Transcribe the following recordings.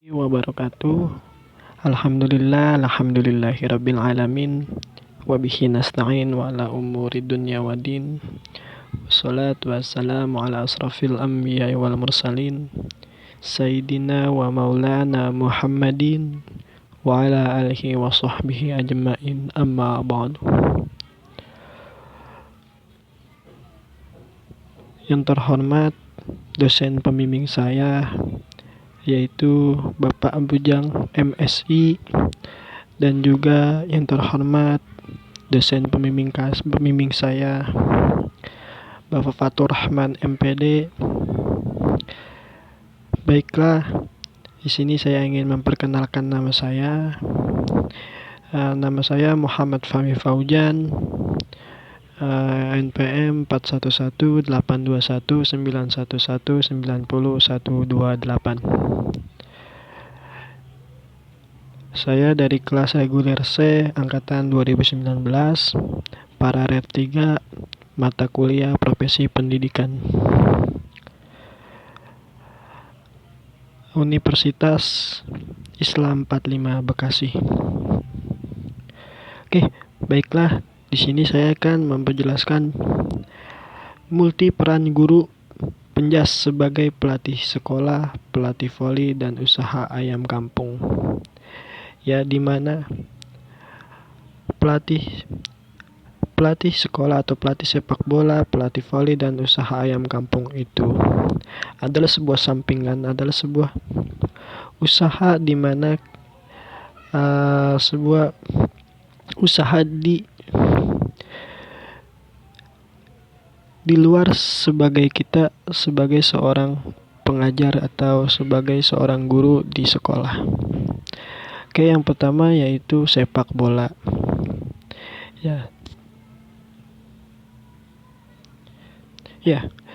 Wabarakatuh. Alhamdulillahirabbil alamin. Wa bihi nasta'in wa ala umuri dunya waddin. Wassalatu wassalamu ala asrafil anbiya'i wal mursalin. Sayyidina wa maulana Muhammadin wa ala alihi wa sahbihi ajma'in. Amma ba'du. Yang terhormat dosen pembimbing saya, yaitu Bapak Bujang MSI, dan juga yang terhormat dosen pembimbing saya, Bapak Fatur Rahman MPD. Baiklah, di sini saya ingin memperkenalkan nama saya. Nama saya Muhammad Fahmi Faujan, NPM 41819119119028. Saya dari kelas reguler C angkatan 2019, para red 3, mata kuliah profesi pendidikan, Universitas Islam 45 Bekasi. Oke, baiklah. Di sini saya akan memperjelaskan multi peran guru penjas sebagai pelatih sekolah, pelatih voli, dan usaha ayam kampung. Ya, di mana pelatih sekolah atau pelatih sepak bola, pelatih voli, dan usaha ayam kampung itu adalah sebuah sampingan, adalah sebuah usaha di mana sebuah usaha di luar sebagai kita sebagai seorang pengajar atau sebagai seorang guru di sekolah. Oke, yang pertama yaitu sepak bola. Ya,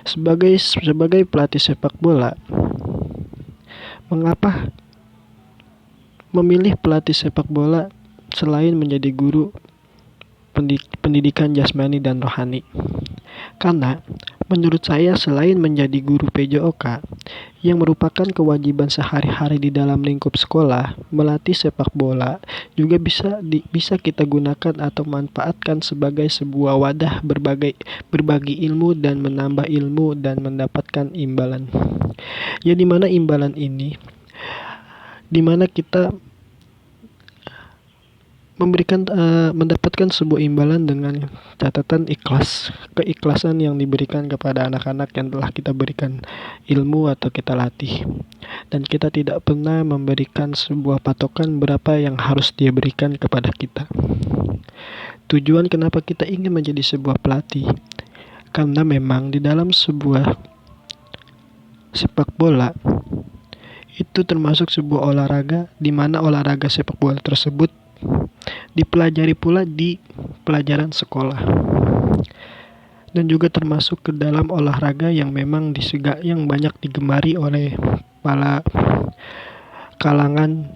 sebagai pelatih sepak bola, mengapa memilih pelatih sepak bola selain menjadi guru pendidikan jasmani dan rohani? Karena menurut saya, selain menjadi guru PJOK yang merupakan kewajiban sehari-hari di dalam lingkup sekolah, melatih sepak bola juga bisa kita gunakan atau manfaatkan sebagai sebuah wadah berbagi ilmu dan menambah ilmu dan mendapatkan imbalan. Ya, dimana imbalan ini, dimana kita mendapatkan sebuah imbalan dengan catatan keikhlasan yang diberikan kepada anak-anak yang telah kita berikan ilmu atau kita latih, dan kita tidak pernah memberikan sebuah patokan berapa yang harus dia berikan kepada kita. Tujuan kenapa kita ingin menjadi sebuah pelatih, karena memang di dalam sebuah sepak bola itu termasuk sebuah olahraga, di mana olahraga sepak bola tersebut dipelajari pula di pelajaran sekolah, dan juga termasuk ke dalam olahraga yang memang yang banyak digemari oleh para kalangan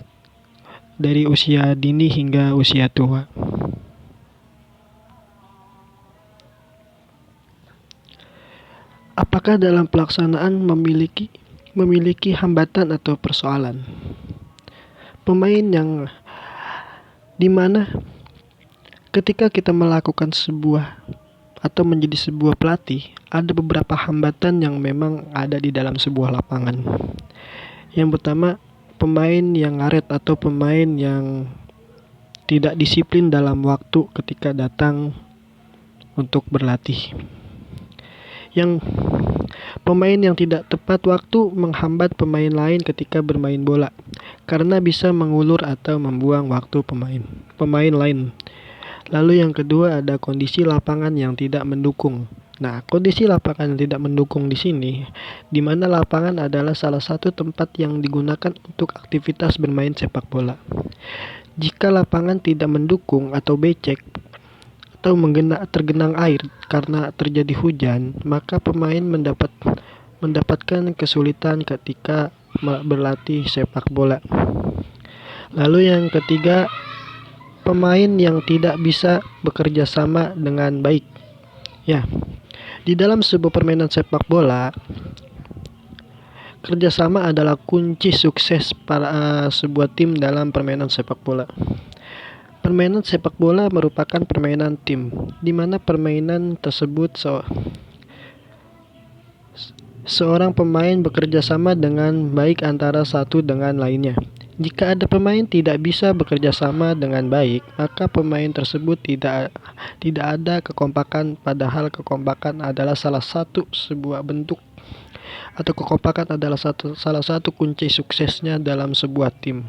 dari usia dini hingga usia tua. Apakah dalam pelaksanaan memiliki hambatan atau persoalan? Pemain yang dimana ketika kita melakukan sebuah atau menjadi sebuah pelatih, ada beberapa hambatan yang memang ada di dalam sebuah lapangan. Yang pertama, pemain yang ngaret atau pemain yang tidak disiplin dalam waktu ketika datang untuk berlatih. Yang pemain yang tidak tepat waktu menghambat pemain lain ketika bermain bola, karena bisa mengulur atau membuang waktu pemain lain. Lalu yang kedua, ada kondisi lapangan yang tidak mendukung. Nah, kondisi lapangan yang tidak mendukung di sini, di mana lapangan adalah salah satu tempat yang digunakan untuk aktivitas bermain sepak bola. Jika lapangan tidak mendukung atau becek atau tergenang air karena terjadi hujan, maka pemain mendapatkan kesulitan ketika berlatih sepak bola. Lalu yang ketiga, pemain yang tidak bisa bekerja sama dengan baik. Ya, di dalam sebuah permainan sepak bola, Kerjasama adalah kunci sukses para sebuah tim dalam permainan sepak bola. Permainan sepak bola merupakan permainan tim, di mana permainan tersebut seorang pemain bekerja sama dengan baik antara satu dengan lainnya. Jika ada pemain tidak bisa bekerja sama dengan baik, maka pemain tersebut tidak ada kekompakan, padahal kekompakan adalah salah satu sebuah bentuk atau kekompakan adalah salah satu kunci suksesnya dalam sebuah tim.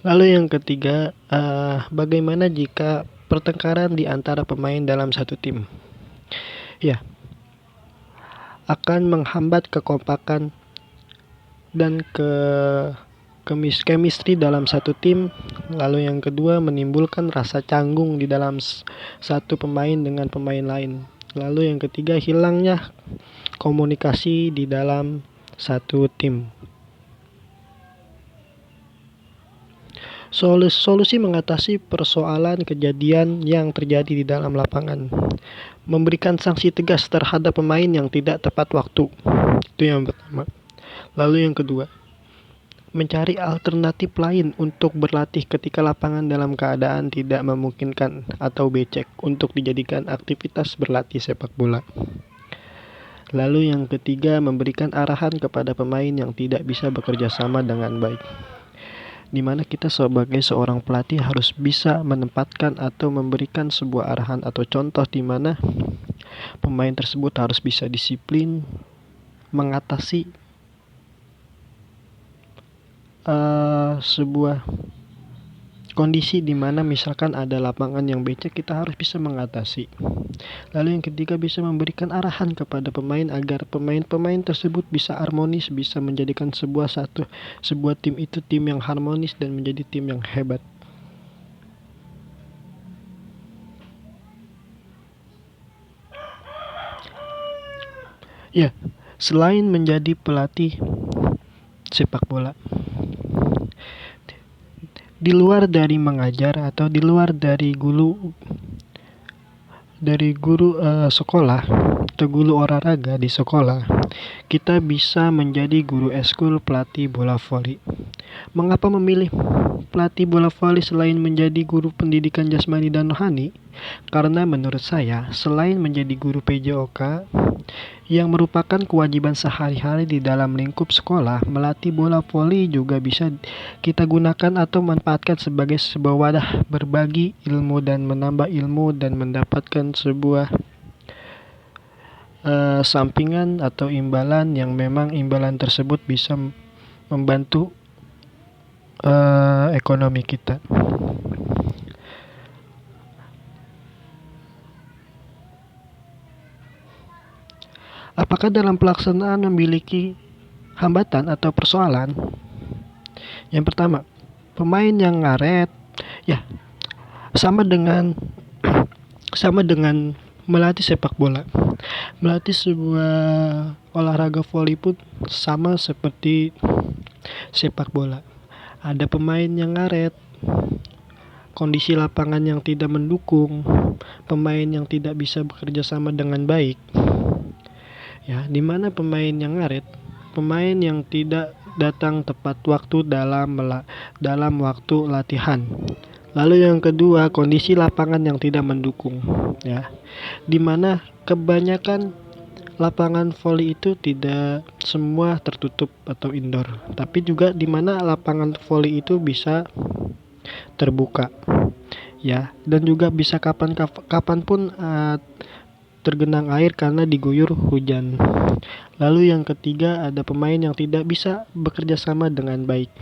Lalu yang ketiga, bagaimana jika pertengkaran di antara pemain dalam satu tim? Ya, akan menghambat kekompakan dan chemistry dalam satu tim. Lalu yang kedua, menimbulkan rasa canggung di dalam satu pemain dengan pemain lain. Lalu yang ketiga, hilangnya komunikasi di dalam satu tim. Solusi mengatasi persoalan kejadian yang terjadi di dalam lapangan. Memberikan sanksi tegas terhadap pemain yang tidak tepat waktu. Itu yang pertama. Lalu yang kedua, mencari alternatif lain untuk berlatih ketika lapangan dalam keadaan tidak memungkinkan atau becek untuk dijadikan aktivitas berlatih sepak bola. Lalu yang ketiga, memberikan arahan kepada pemain yang tidak bisa bekerja sama dengan baik, di mana kita sebagai seorang pelatih harus bisa menempatkan atau memberikan sebuah arahan atau contoh di mana pemain tersebut harus bisa disiplin mengatasi sebuah kondisi di mana misalkan ada lapangan yang becek, kita harus bisa mengatasi. Lalu yang ketiga, bisa memberikan arahan kepada pemain agar pemain-pemain tersebut bisa harmonis, bisa menjadikan sebuah tim itu tim yang harmonis dan menjadi tim yang hebat. Ya, selain menjadi pelatih sepak bola, di luar dari mengajar atau di luar dari guru sekolah atau guru olahraga di sekolah, kita bisa menjadi guru eskul pelatih bola voli. Mengapa memilih pelatih bola voli selain menjadi guru pendidikan jasmani dan rohani? Karena menurut saya, selain menjadi guru PJOK yang merupakan kewajiban sehari-hari di dalam lingkup sekolah, melatih bola voli juga bisa kita gunakan atau manfaatkan sebagai sebuah wadah berbagi ilmu dan menambah ilmu dan mendapatkan sebuah sampingan atau imbalan yang memang imbalan tersebut bisa membantu ekonomi kita. Apakah dalam pelaksanaan memiliki hambatan atau persoalan? Yang pertama, pemain yang ngaret, ya sama dengan melatih sepak bola. Melatih sebuah olahraga voli pun sama seperti sepak bola. Ada pemain yang ngaret, kondisi lapangan yang tidak mendukung, pemain yang tidak bisa bekerja sama dengan baik. Ya, di mana pemain yang ngaret, pemain yang tidak datang tepat waktu dalam waktu latihan. Lalu yang kedua, kondisi lapangan yang tidak mendukung, ya. Di mana kebanyakan lapangan voli itu tidak semua tertutup atau indoor, tapi juga di mana lapangan voli itu bisa terbuka, ya, dan juga bisa kapanpun tergenang air karena diguyur hujan. Lalu yang ketiga, ada pemain yang tidak bisa bekerja sama dengan baik.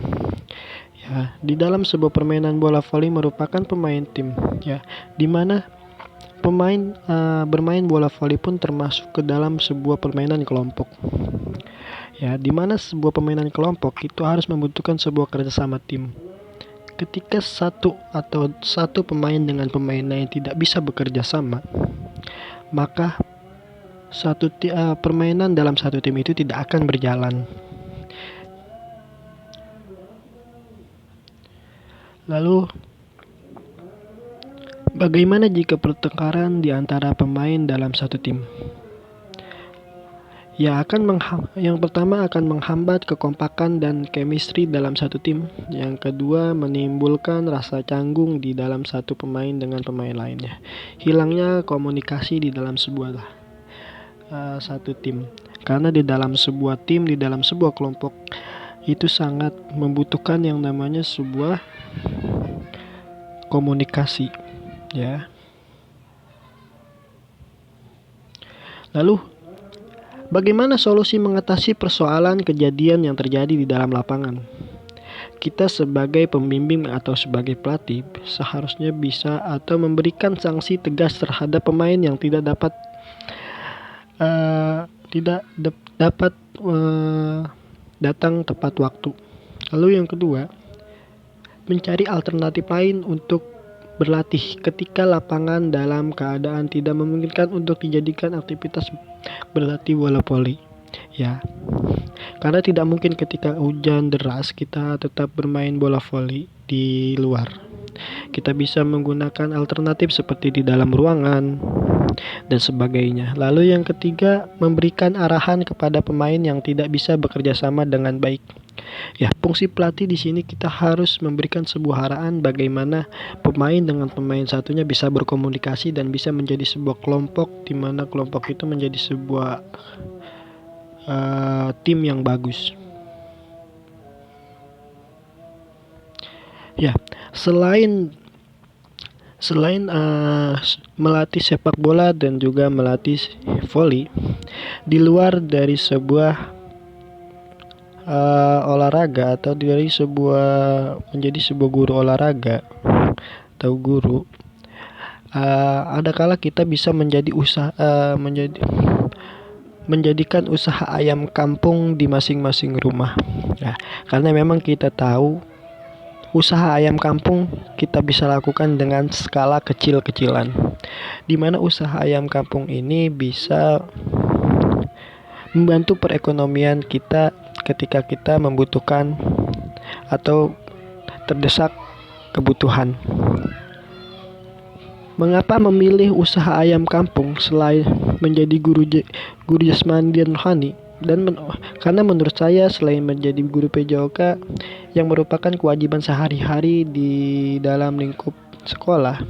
Ya, di dalam sebuah permainan bola voli merupakan pemain tim, ya, di mana pemain bermain bola voli pun termasuk ke dalam sebuah permainan kelompok. Ya, di mana sebuah permainan kelompok itu harus membutuhkan sebuah kerjasama tim. Ketika satu pemain dengan pemain lain tidak bisa bekerja sama, maka permainan dalam satu tim itu tidak akan berjalan. Lalu Bagaimana jika pertengkaran di antara pemain dalam satu tim? Yang pertama akan menghambat kekompakan dan chemistry dalam satu tim. Yang kedua, menimbulkan rasa canggung di dalam satu pemain dengan pemain lainnya. Hilangnya komunikasi di dalam satu tim. Karena di dalam sebuah tim, di dalam sebuah kelompok itu sangat membutuhkan yang namanya sebuah komunikasi, ya. Lalu, bagaimana solusi mengatasi persoalan kejadian yang terjadi di dalam lapangan? Kita sebagai pembimbing atau sebagai pelatih seharusnya bisa atau memberikan sanksi tegas terhadap pemain yang tidak dapat datang tepat waktu. Lalu yang kedua, mencari alternatif lain untuk berlatih ketika lapangan dalam keadaan tidak memungkinkan untuk dijadikan aktivitas berlatih bola voli. Ya, karena tidak mungkin ketika hujan deras kita tetap bermain bola voli di luar. Kita bisa menggunakan alternatif seperti di dalam ruangan dan sebagainya. Lalu yang ketiga, memberikan arahan kepada pemain yang tidak bisa bekerja sama dengan baik. Ya, fungsi pelatih di sini kita harus memberikan sebuah arahan bagaimana pemain dengan pemain satunya bisa berkomunikasi dan bisa menjadi sebuah kelompok, di mana kelompok itu menjadi sebuah tim yang bagus. Ya, selain melatih sepak bola dan juga melatih voli, di luar dari sebuah olahraga atau dari menjadi sebuah guru olahraga atau guru, ada kala kita bisa menjadikan usaha ayam kampung di masing-masing rumah. Nah, karena memang kita tahu usaha ayam kampung kita bisa lakukan dengan skala kecil-kecilan, di mana usaha ayam kampung ini bisa membantu perekonomian kita ketika kita membutuhkan atau terdesak kebutuhan. Mengapa memilih usaha ayam kampung selain menjadi guru jasmani dan rohani? Karena menurut saya selain menjadi guru PJOK yang merupakan kewajiban sehari-hari di dalam lingkup sekolah,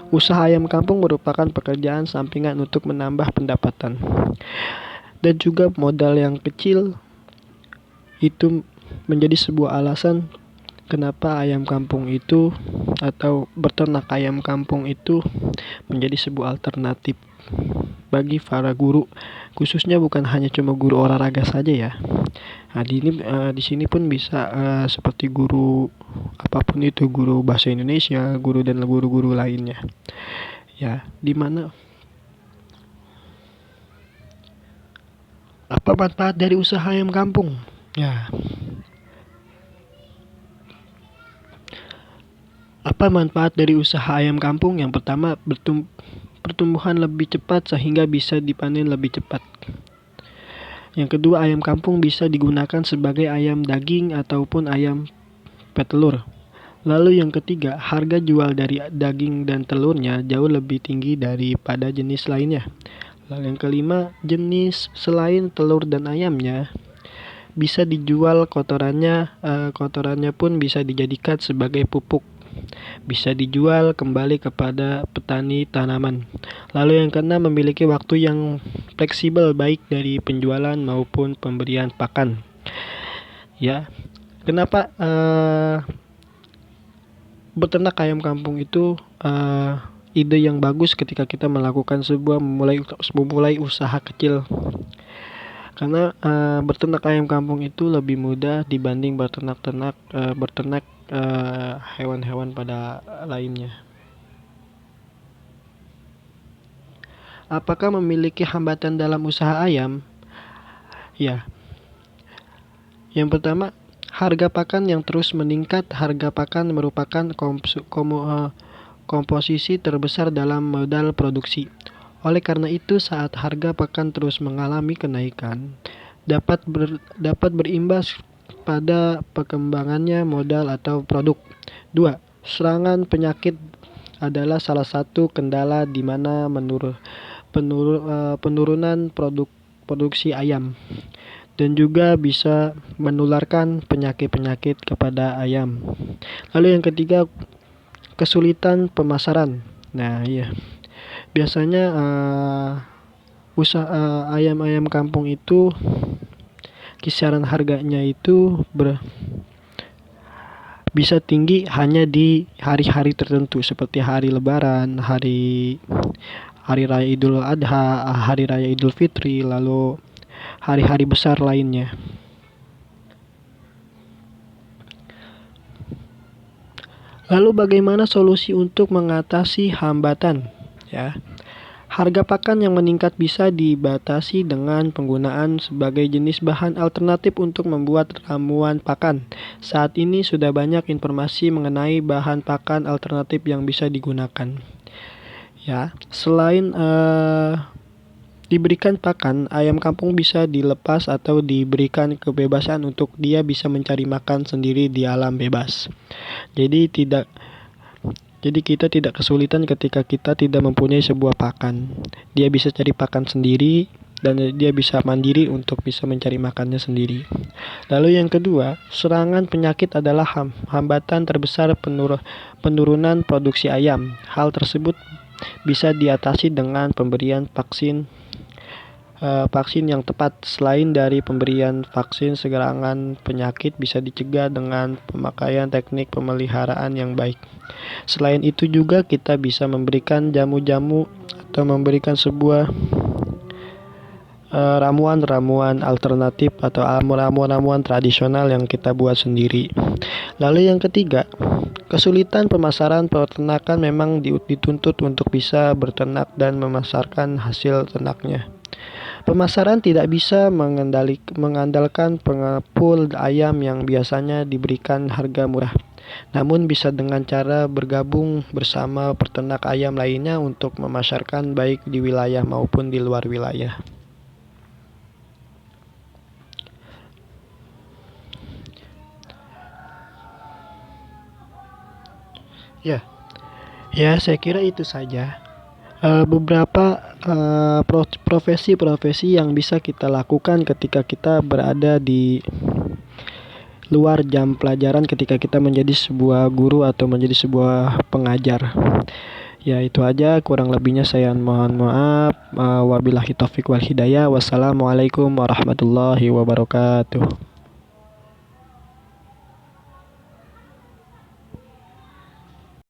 usaha ayam kampung merupakan pekerjaan sampingan untuk menambah pendapatan. Dan juga modal yang kecil itu menjadi sebuah alasan kenapa ayam kampung itu atau beternak ayam kampung itu menjadi sebuah alternatif bagi para guru, khususnya bukan hanya cuma guru olahraga saja ya. Nah, di sini pun bisa seperti guru apapun itu, guru bahasa Indonesia, guru dan guru-guru lainnya. Ya, di mana apa manfaat dari usaha ayam kampung? Ya. Apa manfaat dari usaha ayam kampung? Yang pertama, pertumbuhan lebih cepat sehingga bisa dipanen lebih cepat. Yang kedua, ayam kampung bisa digunakan sebagai ayam daging ataupun ayam petelur. Lalu yang ketiga, harga jual dari daging dan telurnya jauh lebih tinggi daripada jenis lainnya. Lalu yang kelima, jenis selain telur dan ayamnya bisa dijual kotorannya pun bisa dijadikan sebagai pupuk. Bisa dijual kembali kepada petani tanaman. Lalu yang keenam, memiliki waktu yang fleksibel baik dari penjualan maupun pemberian pakan. Ya, kenapa beternak ayam kampung itu ide yang bagus ketika kita melakukan memulai usaha kecil. Karena beternak ayam kampung itu lebih mudah dibanding beternak hewan-hewan pada lainnya. Apakah memiliki hambatan dalam usaha ayam? Ya. Yang pertama, harga pakan yang terus meningkat. Harga pakan merupakan komposisi terbesar dalam modal produksi. Oleh karena itu, saat harga pakan terus mengalami kenaikan, dapat berimbas pada perkembangannya modal atau produk. 2. Serangan penyakit adalah salah satu kendala di mana penurunan produksi ayam, dan juga bisa menularkan penyakit-penyakit kepada ayam. Lalu yang ketiga, kesulitan pemasaran. Nah, iya. Biasanya ayam-ayam kampung itu kisaran harganya itu bisa tinggi hanya di hari-hari tertentu seperti hari Lebaran, hari raya Idul Adha, hari raya Idul Fitri, lalu hari-hari besar lainnya. Lalu bagaimana solusi untuk mengatasi hambatan? Ya. Harga pakan yang meningkat bisa dibatasi dengan penggunaan sebagai jenis bahan alternatif untuk membuat ramuan pakan. Saat ini sudah banyak informasi mengenai bahan pakan alternatif yang bisa digunakan. Ya, selain diberikan pakan, ayam kampung bisa dilepas atau diberikan kebebasan untuk dia bisa mencari makan sendiri di alam bebas. Jadi kita tidak kesulitan ketika kita tidak mempunyai sebuah pakan. Dia bisa cari pakan sendiri dan dia bisa mandiri untuk bisa mencari makannya sendiri. Lalu yang kedua, serangan penyakit adalah hambatan terbesar penurunan produksi ayam. Hal tersebut bisa diatasi dengan pemberian vaksin yang tepat. Selain dari pemberian vaksin, serangan penyakit bisa dicegah dengan pemakaian teknik pemeliharaan yang baik. Selain itu juga kita bisa memberikan jamu-jamu atau memberikan sebuah ramuan-ramuan alternatif atau ramuan-ramuan tradisional yang kita buat sendiri. Lalu yang ketiga, kesulitan pemasaran peternakan memang dituntut untuk bisa berternak dan memasarkan hasil ternaknya. Pemasaran tidak bisa mengandalkan pengepul ayam yang biasanya diberikan harga murah, namun bisa dengan cara bergabung bersama peternak ayam lainnya untuk memasarkan baik di wilayah maupun di luar wilayah. Ya, saya kira itu saja. Beberapa profesi-profesi yang bisa kita lakukan ketika kita berada di luar jam pelajaran, ketika kita menjadi sebuah guru atau menjadi sebuah pengajar. Ya, itu aja, kurang lebihnya saya mohon maaf. Wabillahi taufiq wal hidayah. Wassalamualaikum warahmatullahi wabarakatuh.